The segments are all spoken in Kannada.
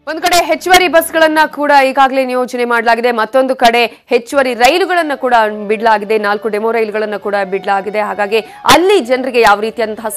ಒಂದು ಕಡೆ ಹೆಚ್ಚುವರಿ ಬಸ್ಗಳನ್ನ ಕೂಡ ಈಗಾಗಲೇ ನಿಯೋಜನೆ ಮಾಡಲಾಗಿದೆ. ಮತ್ತೊಂದು ಕಡೆ ಹೆಚ್ಚುವರಿ ರೈಲುಗಳನ್ನ ಕೂಡ ಬಿಡಲಾಗಿದೆ. 4 ಡೆಮೋ ರೈಲುಗಳನ್ನ ಕೂಡ ಬಿಡಲಾಗಿದೆ. ಹಾಗಾಗಿ ಅಲ್ಲಿ ಜನರಿಗೆ ಯಾವ ರೀತಿಯಂತಹ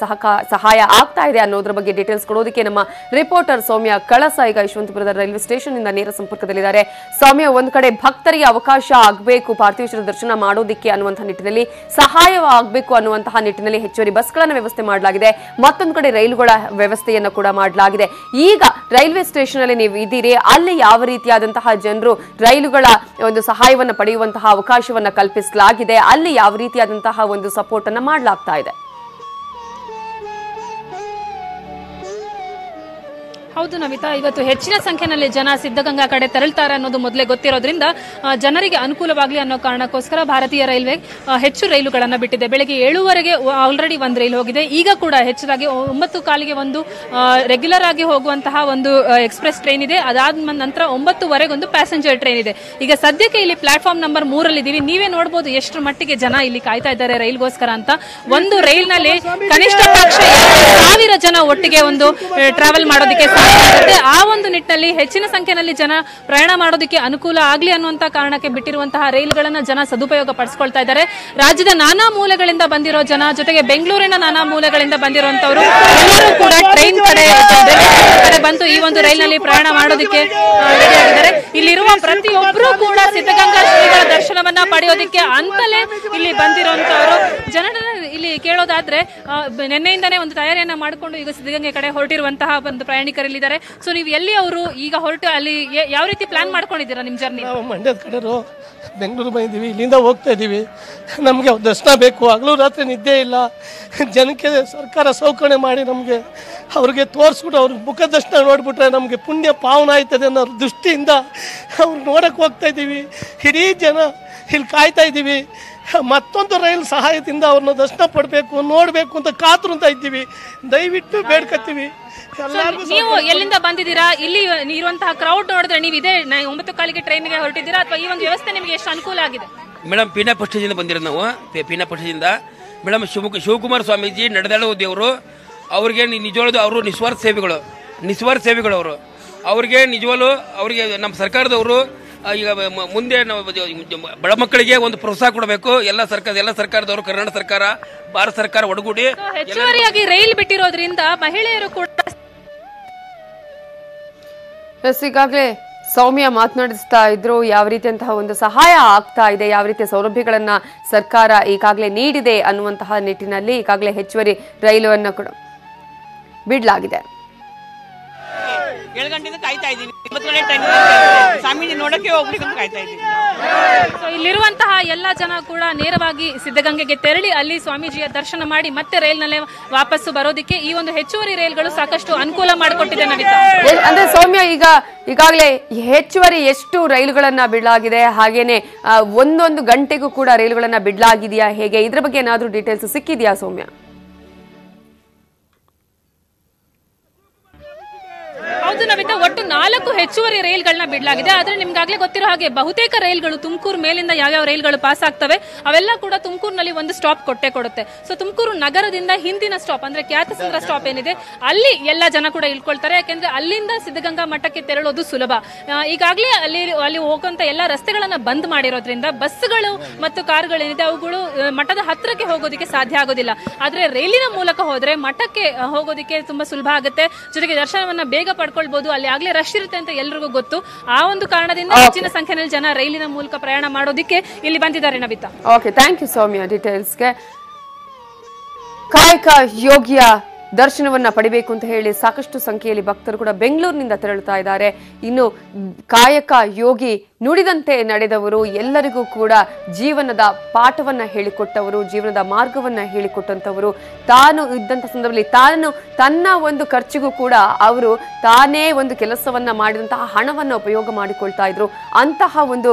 ಸಹಾಯ ಆಗ್ತಾ ಇದೆ ಅನ್ನೋದ್ರ ಬಗ್ಗೆ ಡೀಟೇಲ್ಸ್ ಕೊಡೋದಕ್ಕೆ ನಮ್ಮ ರಿಪೋರ್ಟರ್ ಸೌಮ್ಯ ಕಳಸ ಈಗ ಯಶವಂತಪುರದ ರೈಲ್ವೆ ಸ್ಟೇಷನ್ ಇಂದ ನೇರ ಸಂಪರ್ಕದಲ್ಲಿದ್ದಾರೆ. ಸೌಮ್ಯ, ಒಂದು ಕಡೆ ಭಕ್ತರಿಗೆ ಅವಕಾಶ ಆಗಬೇಕು ಪಾರ್ಥಿವ ದರ್ಶನ ಮಾಡೋದಕ್ಕೆ ಅನ್ನುವಂತಹ ನಿಟ್ಟಿನಲ್ಲಿ, ಸಹಾಯವಾಗಬೇಕು ಅನ್ನುವಂತಹ ನಿಟ್ಟಿನಲ್ಲಿ ಹೆಚ್ಚುವರಿ ಬಸ್ಗಳನ್ನ ವ್ಯವಸ್ಥೆ ಮಾಡಲಾಗಿದೆ. ಮತ್ತೊಂದು ಕಡೆ ರೈಲುಗಳ ವ್ಯವಸ್ಥೆಯನ್ನ ಕೂಡ ಮಾಡಲಾಗಿದೆ. ಈಗ ರೈಲ್ವೆ ಸ್ಟೇಷನ್ ಅಲ್ಲಿ ನೀವು ಇದ್ದೀರಿ, ಅಲ್ಲಿ ಯಾವ ರೀತಿಯಾದಂತಹ ಜನರು ರೈಲುಗಳ ಒಂದು ಸಹಾಯವನ್ನ ಪಡೆಯುವಂತಹ ಅವಕಾಶವನ್ನ ಕಲ್ಪಿಸಲಾಗಿದೆ, ಅಲ್ಲಿ ಯಾವ ರೀತಿಯಾದಂತಹ ಒಂದು ಸಪೋರ್ಟ್ ಅನ್ನ ಮಾಡಲಾಗ್ತಾ ಇದೆ? ಹೌದು ನಮಿತಾ, ಇವತ್ತು ಹೆಚ್ಚಿನ ಸಂಖ್ಯೆಯಲ್ಲಿ ಜನ ಸಿದ್ಧಗಂಗಾ ಕಡೆ ತೆರಳುತ್ತಾರೆ ಅನ್ನೋದು ಮೊದಲೇ ಗೊತ್ತಿರೋದ್ರಿಂದ ಜನರಿಗೆ ಅನುಕೂಲವಾಗಲಿ ಅನ್ನೋ ಕಾರಣಕ್ಕೋಸ್ಕರ ಭಾರತೀಯ ರೈಲ್ವೆ ಹೆಚ್ಚು ರೈಲುಗಳನ್ನು ಬಿಟ್ಟಿದೆ. ಬೆಳಗ್ಗೆ 7:15ಗೆ ಆಲ್ರೆಡಿ ಒಂದು ರೈಲು ಹೋಗಿದೆ. ಈಗ ಕೂಡ ಹೆಚ್ಚಾಗಿ 9:15ಗೆ ಒಂದು ರೆಗ್ಯುಲರ್ ಆಗಿ ಹೋಗುವಂತಹ ಒಂದು ಎಕ್ಸ್ಪ್ರೆಸ್ ಟ್ರೈನ್ ಇದೆ. ಅದಾದ ನಂತರ 9:00ವರೆಗೆ ಒಂದು ಪ್ಯಾಸೆಂಜರ್ ಟ್ರೈನ್ ಇದೆ. ಈಗ ಸದ್ಯಕ್ಕೆ ಇಲ್ಲಿ ಪ್ಲಾಟ್ಫಾರ್ಮ್ ನಂಬರ್ 3 ಇದ್ದೀವಿ. ನೀವೇ ನೋಡಬಹುದು ಎಷ್ಟರ ಮಟ್ಟಿಗೆ ಜನ ಇಲ್ಲಿ ಕಾಯ್ತಾ ಇದ್ದಾರೆ ರೈಲ್ಗೋಸ್ಕರ ಅಂತ. ಒಂದು ರೈಲ್ನಲ್ಲಿ ಕನಿಷ್ಠ ಪಕ್ಷ 1000 ಜನ ಒಟ್ಟಿಗೆ ಒಂದು ಟ್ರಾವೆಲ್ ಮಾಡೋದಕ್ಕೆ ಆ ಒಂದು ನಿಟ್ಟಿನಲ್ಲಿ ಹೆಚ್ಚಿನ ಸಂಖ್ಯೆಯಲ್ಲಿ ಜನ ಪ್ರಯಾಣ ಮಾಡೋದಕ್ಕೆ ಅನುಕೂಲ ಆಗಲಿ ಅನ್ನುವಂತ ಕಾರಣಕ್ಕೆ ಬಿಟ್ಟಿರುವಂತಹ ರೈಲುಗಳನ್ನ ಜನ ಸದುಪಯೋಗ ಪಡಿಸಿಕೊಳ್ತಾ ಇದ್ದಾರೆ. ರಾಜ್ಯದ ನಾನಾ ಮೂಲೆಗಳಿಂದ ಬಂದಿರೋ ಜನ, ಜೊತೆಗೆ ಬೆಂಗಳೂರಿನ ನಾನಾ ಮೂಲೆಗಳಿಂದ ಬಂದಿರುವಂತವರು ಎಲ್ಲರೂ ಕೂಡ ಟ್ರೈನ್ ಕಡೆ ಬಂದು ಈ ಒಂದು ರೈಲಿನಲ್ಲಿ ಪ್ರಯಾಣ ಮಾಡೋದಕ್ಕೆ ರೆಡಿ ಆಗಿದ್ದಾರೆ. ಇಲ್ಲಿರುವ ಪ್ರತಿಯೊಬ್ಬರು ಕೂಡ ಸಿದ್ಧಗಂಗಾ ಶ್ರೀಗಳ ದರ್ಶನವನ್ನ ಪಡೆಯೋದಕ್ಕೆ ಅಂತಲೇ ಇಲ್ಲಿ ಬಂದಿರುವಂತವರು. ಜನರನ್ನ ಇಲ್ಲಿ ಕೇಳೋದಾದ್ರೆ ನಿನ್ನೆಯಿಂದಾನೇ ಒಂದು ತಯಾರಿಯನ್ನ ಮಾಡಿಕೊಂಡು ಈಗ ಸಿದ್ಧಗಂಗೆ ಕಡೆ ಹೊರಟಿರುವಂತಹ ಒಂದು ಪ್ರಯಾಣಿಕರಿದ್ದಾರೆ. ಸೊ ನೀವು ಎಲ್ಲಿ ಅವರು ಈಗ ಹೊರಟು ಅಲ್ಲಿ ಯಾವ ರೀತಿ ಪ್ಲಾನ್ ಮಾಡ್ಕೊಂಡಿದ್ದೀರಾ ನಿಮ್ ಜರ್ನಿ? ನಾವು ಮಂಡ್ಯದ ಕಡೆರು ಬೆಂಗಳೂರು ಬಂದಿದ್ದೀವಿ, ಇಲ್ಲಿಂದ ಹೋಗ್ತಾ ಇದ್ದೀವಿ. ನಮಗೆ ದರ್ಶನ ಬೇಕು, ಹಗಲು ರಾತ್ರಿ ನಿದ್ದೆ ಇಲ್ಲ. ಜನಕ್ಕೆ ಸರ್ಕಾರ ಸೌಕರ್ಯ ಮಾಡಿ ನಮಗೆ ಅವ್ರಿಗೆ ತೋರಿಸ್ಬಿಟ್ಟು ಅವ್ರ ಮುಖ ದರ್ಶನ ನೋಡ್ಬಿಟ್ರೆ ನಮಗೆ ಪುಣ್ಯ ಪಾವನ ಆಯ್ತದೆ ಅನ್ನೋ ದೃಷ್ಟಿಯಿಂದ ಅವ್ರು ನೋಡಕ್ಕೆ ಹೋಗ್ತಾ ಇದ್ದೀವಿ. ಇಡೀ ಜನ ಇಲ್ಲಿ ಕಾಯ್ತಾ ಇದ್ದೀವಿ. ಮತ್ತೊಂದು ರೈಲ್ ಸಹಾಯದಿಂದ ಅವ್ರನ್ನ ದರ್ಶನ ಪಡಬೇಕು, ನೋಡಬೇಕು ಅಂತ ಕಾತುರಂತ ಇದ್ದೀವಿ. ದಯವಿಟ್ಟು ಬೇಡ್ಕತ್ತೀವಿ. ನೀವು ಎಲ್ಲಿಂದ ಬಂದಿದ್ದೀರಾ? ಇಲ್ಲಿ ಇರುವಂತಹ ಕ್ರೌಡ್ ನೋಡಿದ್ರೆ ನೀವು ಇದೇ 9:15ಗೆ ಟ್ರೈನ್ಗೆ ಹೊರಟಿದ್ದೀರಾ ಅಥವಾ ಈ ಒಂದು ವ್ಯವಸ್ಥೆ ನಿಮಗೆ ಎಷ್ಟು ಅನುಕೂಲ ಆಗಿದೆ? ಮೇಡಮ್, ಪೀನಾ ಪಕ್ಷದಿಂದ ಬಂದಿರೋದು ನಾವು. ಪೀನಾ ಪಕ್ಷದಿಂದ ಮೇಡಮ್ ಶಿವಕುಮಾರ ಸ್ವಾಮೀಜಿ ನಡೆದಾಡೋ ದೇವರು. ಅವ್ರಿಗೆ ನಿಜವಾದ ಅವರು ನಿಸ್ವಾರ್ಥ ಸೇವೆಗಳು ಅವರು. ಅವ್ರಿಗೆ ನಿಜವಾಗ್ಲೂ ಅವ್ರಿಗೆ ನಮ್ಮ ಸರ್ಕಾರದವರು ಈಗ ಮುಂದೆ ಬಡ ಮಕ್ಕಳಿಗೆ ಒಂದು ಪ್ರೋತ್ಸಾಹ ಕೊಡಬೇಕು. ಎಲ್ಲ ಸರ್ಕಾರದವರು, ಕರ್ನಾಟಕ ಸರ್ಕಾರ, ಭಾರತ ಸರ್ಕಾರ ಒಡಗೂಡಿ ಹೆಚ್ಚುವರಿಯಾಗಿ ರೈಲ್ ಬಿಟ್ಟಿರೋದ್ರಿಂದ ಮಹಿಳೆಯರು ಕೂಡ ಈಗಾಗಲೇ ಸೌಮ್ಯ ಮಾತನಾಡಿಸ್ತಾ ಇದ್ರು ಯಾವ ರೀತಿಯಂತಹ ಒಂದು ಸಹಾಯ ಆಗ್ತಾ ಇದೆ, ಯಾವ ರೀತಿಯ ಸೌಲಭ್ಯಗಳನ್ನ ಸರ್ಕಾರ ಈಗಾಗಲೇ ನೀಡಿದೆ ಅನ್ನುವಂತಹ ನಿಟ್ಟಿನಲ್ಲಿ ಈಗಾಗಲೇ ಹೆಚ್ಚುವರಿ ರೈಲುವನ್ನು ಕೂಡ ಬಿಡಲಾಗಿದೆ. 7 ಗಂಟೆಯಿಂದ ಕಾಯ್ತಾ ಇದ್ದೀವಿ. 9 ಗಂಟೆ ಟೈಮ್ ಸ್ವಾಮೀಜಿ ನೋಡಕ್ಕೆ ಹೋಗ್ಲಿಕ್ಕೆ ಕಾಯ್ತಾ ಇದ್ದೀವಿ. ಇಲ್ಲಿರುವಂತಹ ಎಲ್ಲ ಜನ ಕೂಡ ನೇರವಾಗಿ ಸಿದ್ಧಗಂಗೆಗೆ ತೆರಳಿ ಅಲ್ಲಿ ಸ್ವಾಮೀಜಿಯ ದರ್ಶನ ಮಾಡಿ ಮತ್ತೆ ರೈಲ್ನಲ್ಲೇ ವಾಪಸ್ಸು ಬರೋದಕ್ಕೆ ಈ ಒಂದು ಹೆಚ್ಚುವರಿ ರೈಲ್ಗಳು ಸಾಕಷ್ಟು ಅನುಕೂಲ ಮಾಡಿಕೊಟ್ಟಿದೆ ನಮಿತಾ. ಅಂದ್ರೆ ಸೌಮ್ಯ, ಈಗಾಗಲೇ ಹೆಚ್ಚುವರಿ ಎಷ್ಟು ರೈಲುಗಳನ್ನ ಬಿಡಲಾಗಿದೆ, ಹಾಗೇನೆ ಒಂದೊಂದು ಗಂಟೆಗೂ ಕೂಡ ರೈಲುಗಳನ್ನ ಬಿಡಲಾಗಿದೆಯಾ, ಹೇಗೆ ಇದ್ರ ಬಗ್ಗೆ ಏನಾದ್ರೂ ಡೀಟೇಲ್ಸ್ ಸಿಕ್ಕಿದೆಯಾ ಸೌಮ್ಯ? ಹೌದು ನಮಿತಾ, ಒಟ್ಟು 4 ಹೆಚ್ಚುವರಿ ರೈಲ್ಗಳನ್ನ ಬಿಡಲಾಗಿದೆ. ಆದ್ರೆ ನಿಮ್ಗಾಗ್ಲೇ ಗೊತ್ತಿರೋ ಹಾಗೆ ಬಹುತೇಕ ರೈಲ್ಗಳು ತುಮಕೂರು ಮೇಲಿಂದ ಯಾವ್ಯಾವ ರೈಲ್ಗಳು ಪಾಸ್ ಆಗ್ತವೆ ಅವೆಲ್ಲ ಕೂಡ ತುಮಕೂರಿನಲ್ಲಿ ಒಂದು ಸ್ಟಾಪ್ ಕೊಟ್ಟೆ. ಸೊ ತುಮಕೂರು ನಗರದಿಂದ ಹಿಂದಿನ ಸ್ಟಾಪ್ ಅಂದ್ರೆ ಖ್ಯಾತಸಂದ್ರ ಸ್ಟಾಪ್ ಏನಿದೆ ಅಲ್ಲಿ ಎಲ್ಲ ಜನ ಕೂಡ ಇಳ್ಕೊಳ್ತಾರೆ. ಯಾಕೆಂದ್ರೆ ಅಲ್ಲಿಂದ ಸಿದ್ಧಗಂಗಾ ಮಠಕ್ಕೆ ತೆರಳೋದು ಸುಲಭ. ಈಗಾಗಲೇ ಅಲ್ಲಿ ಹೋಗುವಂತ ಎಲ್ಲ ರಸ್ತೆಗಳನ್ನ ಬಂದ್ ಮಾಡಿರೋದ್ರಿಂದ ಬಸ್ಗಳು ಮತ್ತು ಕಾರುಗಳೇನಿದೆ ಅವುಗಳು ಮಠದ ಹತ್ರಕ್ಕೆ ಹೋಗೋದಕ್ಕೆ ಸಾಧ್ಯ ಆಗೋದಿಲ್ಲ. ಆದ್ರೆ ರೈಲಿನ ಮೂಲಕ ಹೋದ್ರೆ ಮಠಕ್ಕೆ ಹೋಗೋದಕ್ಕೆ ತುಂಬಾ ಸುಲಭ ಆಗುತ್ತೆ. ಜೊತೆಗೆ ದರ್ಶನವನ್ನ ಬೇಗ ಪಡ್ಕೊಳ್ಬಹುದು. ಅಲ್ಲಿ ಆಗ್ಲೇ ರಶ್ ಇರುತ್ತೆ ಅಂತ ಎಲ್ರಿಗೂ ಗೊತ್ತು. ಆ ಒಂದು ಕಾರಣದಿಂದ ಹೆಚ್ಚಿನ ಸಂಖ್ಯೆಯಲ್ಲಿ ಜನ ರೈಲಿನ ಮೂಲಕ ಪ್ರಯಾಣ ಮಾಡೋದಕ್ಕೆ ಇಲ್ಲಿ ಬಂದಿದ್ದಾರೆ ನವಿತಾ. ಓಕೆ, ಥ್ಯಾಂಕ್ ಯು ಸೌಮ್ಯ ಡೀಟೇಲ್ಸ್ಗೆ. ಕಾಯಕ ಯೋಗಿಯ ದರ್ಶನವನ್ನ ಪಡಿಬೇಕು ಅಂತ ಹೇಳಿ ಸಾಕಷ್ಟು ಸಂಖ್ಯೆಯಲ್ಲಿ ಭಕ್ತರು ಕೂಡ ಬೆಂಗಳೂರಿನಿಂದ ತೆರಳುತ್ತಾ ಇದ್ದಾರೆ. ಇನ್ನು ಕಾಯಕ ಯೋಗಿ ನುಡಿದಂತೆ ನಡೆದವರು, ಎಲ್ಲರಿಗೂ ಕೂಡ ಜೀವನದ ಪಾಠವನ್ನ ಹೇಳಿಕೊಟ್ಟವರು, ಜೀವನದ ಮಾರ್ಗವನ್ನ ಹೇಳಿಕೊಟ್ಟಂತವರು. ತಾನು ಇದ್ದಂತ ಸಂದರ್ಭದಲ್ಲಿ ತನ್ನ ಒಂದು ಖರ್ಚಿಗೂ ಕೂಡ ಅವರು ತಾನೇ ಒಂದು ಕೆಲಸವನ್ನ ಮಾಡಿದಂತಹ ಹಣವನ್ನ ಉಪಯೋಗ ಮಾಡಿಕೊಳ್ತಾ ಇದ್ರು. ಅಂತಹ ಒಂದು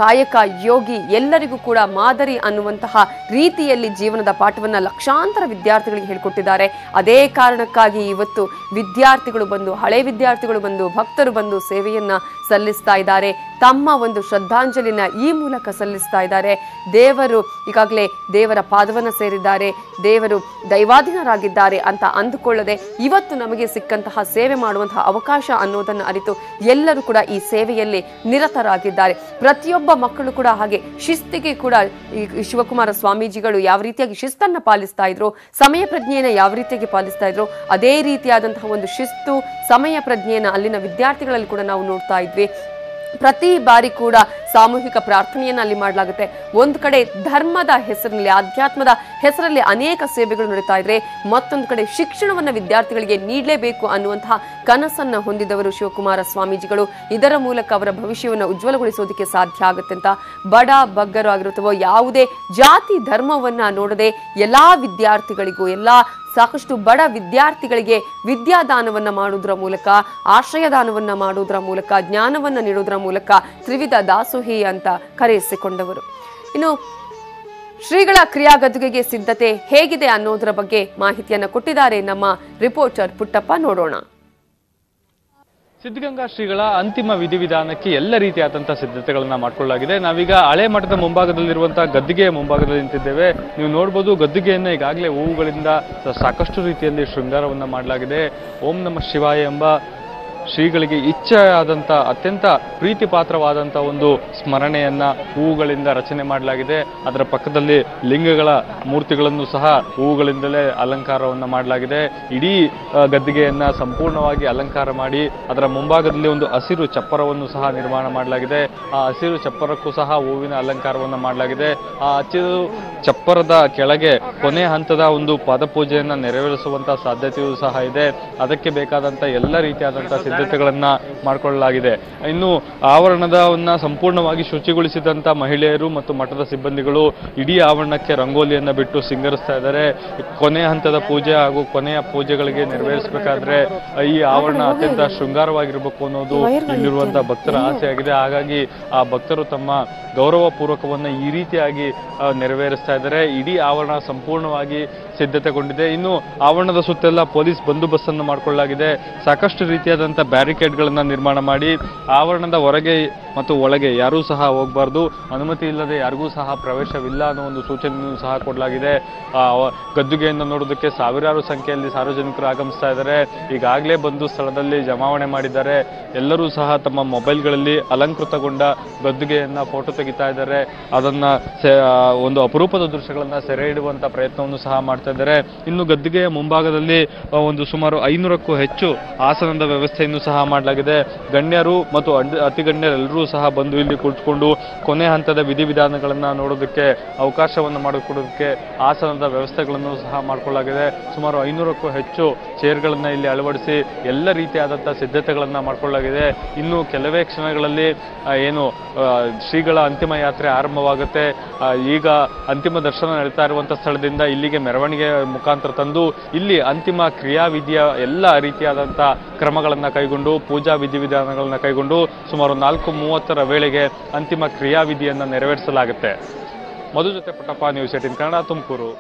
ಕಾಯಕ ಯೋಗಿ ಎಲ್ಲರಿಗೂ ಕೂಡ ಮಾದರಿ ಅನ್ನುವಂತಹ ರೀತಿಯಲ್ಲಿ ಜೀವನದ ಪಾಠವನ್ನ ಲಕ್ಷಾಂತರ ವಿದ್ಯಾರ್ಥಿಗಳಿಗೆ ಹೇಳಿಕೊಟ್ಟಿದ್ದಾರೆ. ಅದೇ ಕಾರಣಕ್ಕಾಗಿ ಇವತ್ತು ವಿದ್ಯಾರ್ಥಿಗಳು ಬಂದು, ಹಳೆ ವಿದ್ಯಾರ್ಥಿಗಳು ಬಂದು, ಭಕ್ತರು ಬಂದು ಸೇವೆಯನ್ನ ಸಲ್ಲಿಸ್ತಾ ಇದ್ದಾರೆ. ತಮ್ಮ ಒಂದು ಶ್ರದ್ಧಾಂಜಲಿನ ಈ ಮೂಲಕ ಸಲ್ಲಿಸ್ತಾ ಇದ್ದಾರೆ. ದೇವರು ಈಗಾಗಲೇ ದೇವರ ಪಾದವನ್ನು ಸೇರಿದ್ದಾರೆ, ದೇವರು ದೈವಾಧೀನರಾಗಿದ್ದಾರೆ ಅಂತ ಅಂದುಕೊಳ್ಳದೆ ಇವತ್ತು ನಮಗೆ ಸಿಕ್ಕಂತಹ ಸೇವೆ ಮಾಡುವಂತಹ ಅವಕಾಶ ಅನ್ನೋದನ್ನು ಅರಿತು ಎಲ್ಲರೂ ಕೂಡ ಈ ಸೇವೆಯಲ್ಲಿ ನಿರತರಾಗಿದ್ದಾರೆ. ಪ್ರತಿಯೊಬ್ಬ ಮಕ್ಕಳು ಕೂಡ ಹಾಗೆ ಶಿಸ್ತಿಗೆ ಕೂಡ ಈ ಶಿವಕುಮಾರ ಸ್ವಾಮೀಜಿಗಳು ಯಾವ ರೀತಿಯಾಗಿ ಶಿಸ್ತನ್ನ ಪಾಲಿಸ್ತಾ ಇದ್ರು, ಸಮಯ ಪ್ರಜ್ಞೆಯನ್ನು ಯಾವ ರೀತಿಯಾಗಿ ಪಾಲಿಸ್ತಾ ಇದ್ರು, ಅದೇ ರೀತಿಯಾದಂತಹ ಒಂದು ಶಿಸ್ತು ಸಮಯ ಪ್ರಜ್ಞೆಯನ್ನು ಅಲ್ಲಿನ ವಿದ್ಯಾರ್ಥಿಗಳಲ್ಲಿ ಕೂಡ ನಾವು ನೋಡ್ತಾ ಇದ್ವಿ. ಪ್ರತಿ ಬಾರಿ ಕೂಡ ಸಾಮೂಹಿಕ ಪ್ರಾರ್ಥನೆಯನ್ನು ಅಲ್ಲಿ ಮಾಡಲಾಗುತ್ತೆ. ಒಂದು ಕಡೆ ಧರ್ಮದ ಹೆಸರಿನಲ್ಲಿ, ಆಧ್ಯಾತ್ಮದ ಹೆಸರಲ್ಲಿ ಅನೇಕ ಸೇವೆಗಳು ನಡೀತಾ ಇದ್ರೆ, ಮತ್ತೊಂದು ಕಡೆ ಶಿಕ್ಷಣವನ್ನ ವಿದ್ಯಾರ್ಥಿಗಳಿಗೆ ನೀಡಲೇಬೇಕು ಅನ್ನುವಂತಹ ಕನಸನ್ನ ಹೊಂದಿದವರು ಶಿವಕುಮಾರ ಸ್ವಾಮೀಜಿಗಳು. ಇದರ ಮೂಲಕ ಅವರ ಭವಿಷ್ಯವನ್ನು ಉಜ್ವಲಗೊಳಿಸೋದಕ್ಕೆ ಸಾಧ್ಯ ಆಗುತ್ತೆ ಅಂತ ಬಡ ಬಗ್ಗರು ಆಗಿರುತ್ತವೋ ಯಾವುದೇ ಜಾತಿ ಧರ್ಮವನ್ನ ನೋಡದೆ ಎಲ್ಲಾ ವಿದ್ಯಾರ್ಥಿಗಳಿಗೂ, ಎಲ್ಲಾ ಸಾಕಷ್ಟು ಬಡ ವಿದ್ಯಾರ್ಥಿಗಳಿಗೆ ವಿದ್ಯಾದಾನವನ್ನ ಮಾಡುವುದರ ಮೂಲಕ, ಆಶ್ರಯದಾನವನ್ನ ಮಾಡುವುದರ ಮೂಲಕ, ಜ್ಞಾನವನ್ನ ನೀಡುವುದರ ಮೂಲಕ ತ್ರಿವಿಧ ದಾಸೋಹಿ ಅಂತ ಕರೆಯಿಸಿಕೊಂಡವರು. ಇನ್ನು ಶ್ರೀಗಳ ಕ್ರಿಯಾ ಗದ್ದುಗೆಗೆ ಸಿದ್ಧತೆ ಹೇಗಿದೆ ಅನ್ನೋದರ ಬಗ್ಗೆ ಮಾಹಿತಿಯನ್ನ ಕೊಟ್ಟಿದ್ದಾರೆ ನಮ್ಮ ರಿಪೋರ್ಟರ್ ಪುಟ್ಟಪ್ಪ. ನೋಡೋಣ. ಸಿದ್ಧಗಂಗಾ ಶ್ರೀಗಳ ಅಂತಿಮ ವಿಧಿವಿಧಾನಕ್ಕೆ ಎಲ್ಲ ರೀತಿಯಾದಂತಹ ಸಿದ್ಧತೆಗಳನ್ನ ಮಾಡಿಕೊಳ್ಳಲಾಗಿದೆ. ನಾವೀಗ ಹಳೆ ಮಠದ ಮುಂಭಾಗದಲ್ಲಿರುವಂತಹ ಗದ್ದಿಗೆಯ ಮುಂಭಾಗದಲ್ಲಿ ನಿಂತಿದ್ದೇವೆ. ನೀವು ನೋಡಬಹುದು, ಗದ್ದಿಗೆಯನ್ನು ಈಗಾಗಲೇ ಹೂವುಗಳಿಂದ ಸಾಕಷ್ಟು ರೀತಿಯಲ್ಲಿ ಶೃಂಗಾರವನ್ನ ಮಾಡಲಾಗಿದೆ. ಓಂ ನಮಃ ಶಿವಾಯ ಎಂಬ ಶ್ರೀಗಳಿಗೆ ಇಚ್ಛೆಯಾದಂಥ ಅತ್ಯಂತ ಪ್ರೀತಿ ಪಾತ್ರವಾದಂಥ ಒಂದು ಸ್ಮರಣೆಯನ್ನ ಹೂವುಗಳಿಂದ ರಚನೆ ಮಾಡಲಾಗಿದೆ. ಅದರ ಪಕ್ಕದಲ್ಲಿ ಲಿಂಗಗಳ ಮೂರ್ತಿಗಳನ್ನು ಸಹ ಹೂವುಗಳಿಂದಲೇ ಅಲಂಕಾರವನ್ನ ಮಾಡಲಾಗಿದೆ. ಇಡೀ ಗದ್ದಿಗೆಯನ್ನ ಸಂಪೂರ್ಣವಾಗಿ ಅಲಂಕಾರ ಮಾಡಿ ಅದರ ಮುಂಭಾಗದಲ್ಲಿ ಒಂದು ಹಸಿರು ಚಪ್ಪರವನ್ನು ಸಹ ನಿರ್ಮಾಣ ಮಾಡಲಾಗಿದೆ. ಆ ಹಸಿರು ಚಪ್ಪರಕ್ಕೂ ಸಹ ಹೂವಿನ ಅಲಂಕಾರವನ್ನ ಮಾಡಲಾಗಿದೆ. ಆ ಹಸಿರು ಚಪ್ಪರದ ಕೆಳಗೆ ಕೊನೆ ಹಂತದ ಒಂದು ಪಾದಪೂಜೆಯನ್ನ ನೆರವೇರಿಸುವಂತಹ ಸಾಧ್ಯತೆಯೂ ಸಹ ಇದೆ. ಅದಕ್ಕೆ ಬೇಕಾದಂತ ಎಲ್ಲ ರೀತಿಯಾದಂತಹ ಸಿದ್ಧತೆಗಳನ್ನ ಮಾಡಿಕೊಳ್ಳಲಾಗಿದೆ. ಇನ್ನು ಆವರಣದವನ್ನ ಸಂಪೂರ್ಣವಾಗಿ ಶುಚಿಗೊಳಿಸಿದಂತ ಮಹಿಳೆಯರು ಮತ್ತು ಮಠದ ಸಿಬ್ಬಂದಿಗಳು ಇಡೀ ಆವರಣಕ್ಕೆ ರಂಗೋಲಿಯನ್ನ ಬಿಟ್ಟು ಸಿಂಗರಿಸ್ತಾ ಇದ್ದಾರೆ. ಕೊನೆ ಹಂತದ ಪೂಜೆ ಹಾಗೂ ಕೊನೆಯ ಪೂಜೆಗಳಿಗೆ ನೆರವೇರಿಸಬೇಕಾದ್ರೆ ಈ ಆವರಣ ಅತ್ಯಂತ ಶೃಂಗಾರವಾಗಿರಬೇಕು ಅನ್ನೋದು ಇಲ್ಲಿರುವಂತಹ ಭಕ್ತರ ಆಸೆಯಾಗಿದೆ. ಹಾಗಾಗಿ ಆ ಭಕ್ತರು ತಮ್ಮ ಗೌರವ ಪೂರ್ವಕವನ್ನ ಈ ರೀತಿಯಾಗಿ ನೆರವೇರಿಸ್ತಾ ಇದ್ದಾರೆ. ಇಡೀ ಆವರಣ ಸಂಪೂರ್ಣವಾಗಿ ಸಿದ್ಧತೆಗೊಂಡಿದೆ. ಇನ್ನು ಆವರಣದ ಸುತ್ತೆಲ್ಲ ಪೊಲೀಸ್ ಬಂದೋಬಸ್ತನ್ನು ಮಾಡಿಕೊಳ್ಳಲಾಗಿದೆ. ಸಾಕಷ್ಟು ರೀತಿಯಾದಂತಹ ಬ್ಯಾರಿಕೇಡ್ಗಳನ್ನ ನಿರ್ಮಾಣ ಮಾಡಿ ಆವರಣದ ಹೊರಗೆ ಮತ್ತು ಒಳಗೆ ಯಾರೂ ಸಹ ಹೋಗಬಾರ್ದು, ಅನುಮತಿ ಇಲ್ಲದೆ ಯಾರಿಗೂ ಸಹ ಪ್ರವೇಶವಿಲ್ಲ ಅನ್ನೋ ಒಂದು ಸೂಚನೆಯನ್ನು ಸಹ ಕೊಡಲಾಗಿದೆ. ಗದ್ದುಗೆಯನ್ನು ನೋಡೋದಕ್ಕೆ ಸಾವಿರಾರು ಸಂಖ್ಯೆಯಲ್ಲಿ ಸಾರ್ವಜನಿಕರು ಆಗಮಿಸ್ತಾ ಇದ್ದಾರೆ. ಈಗಾಗಲೇ ಬಂದು ಸ್ಥಳದಲ್ಲಿ ಜಮಾವಣೆ ಮಾಡಿದ್ದಾರೆ. ಎಲ್ಲರೂ ಸಹ ತಮ್ಮ ಮೊಬೈಲ್ಗಳಲ್ಲಿ ಅಲಂಕೃತಗೊಂಡ ಗದ್ದುಗೆಯನ್ನ ಫೋಟೋ ತೆಗಿತಾ ಇದ್ದಾರೆ. ಅದನ್ನ ಒಂದು ಅಪರೂಪದ ದೃಶ್ಯಗಳನ್ನ ಸೆರೆ ಹಿಡುವಂತ ಪ್ರಯತ್ನವನ್ನು ಸಹ ಮಾಡ್ತಾ ಇದ್ದಾರೆ. ಇನ್ನು ಗದ್ದುಗೆಯ ಮುಂಭಾಗದಲ್ಲಿ ಒಂದು ಸುಮಾರು 500ಕ್ಕೂ ಹೆಚ್ಚು ಆಸನದ ವ್ಯವಸ್ಥೆಯನ್ನು ಸಹ ಮಾಡಲಾಗಿದೆ. ಗಣ್ಯರು ಮತ್ತು ಅತಿ ಗಣ್ಯರೆಲ್ಲರೂ ಸಹ ಬಂದು ಇಲ್ಲಿ ಕುಳಿತುಕೊಂಡು ಕೊನೆ ಹಂತದ ವಿಧಿವಿಧಾನಗಳನ್ನ ನೋಡೋದಕ್ಕೆ ಅವಕಾಶವನ್ನು ಮಾಡಿಕೊಡೋದಕ್ಕೆ ಆಸನದ ವ್ಯವಸ್ಥೆಗಳನ್ನು ಸಹ ಮಾಡಿಕೊಳ್ಳಲಾಗಿದೆ. ಸುಮಾರು 500ಕ್ಕೂ ಹೆಚ್ಚು ಚೇರ್ಗಳನ್ನ ಇಲ್ಲಿ ಅಳವಡಿಸಿ ಎಲ್ಲ ರೀತಿಯಾದಂತಹ ಸಿದ್ಧತೆಗಳನ್ನ ಮಾಡಿಕೊಳ್ಳಲಾಗಿದೆ. ಇನ್ನು ಕೆಲವೇ ಕ್ಷಣಗಳಲ್ಲಿ ಏನು ಶ್ರೀಗಳ ಅಂತಿಮ ಯಾತ್ರೆ ಆರಂಭವಾಗುತ್ತೆ. ಈಗ ಅಂತಿಮ ದರ್ಶನ ನಡೀತಾ ಇರುವಂತಹ ಸ್ಥಳದಿಂದ ಇಲ್ಲಿಗೆ ಮೆರವಣಿಗೆ ಮುಖಾಂತರ ತಂದು ಇಲ್ಲಿ ಅಂತಿಮ ಕ್ರಿಯಾವಿಧಿಯ ಎಲ್ಲ ರೀತಿಯಾದಂತಹ ಕ್ರಮಗಳನ್ನ ಕೈಗೊಂಡು ಪೂಜಾ ವಿಧಿವಿಧಾನಗಳನ್ನ ಕೈಗೊಂಡು ಸುಮಾರು 4:30 ವೇಳೆಗೆ ಅಂತಿಮ ಕ್ರಿಯಾವಿಧಿಯನ್ನ ನೆರವೇರಿಸಲಾಗುತ್ತೆ. ಮಧು ಜೊತೆ ಪುಟ್ಟಪ್ಪ, ನ್ಯೂಸ್ 18 ಕನ್ನಡ, ತುಮಕೂರು.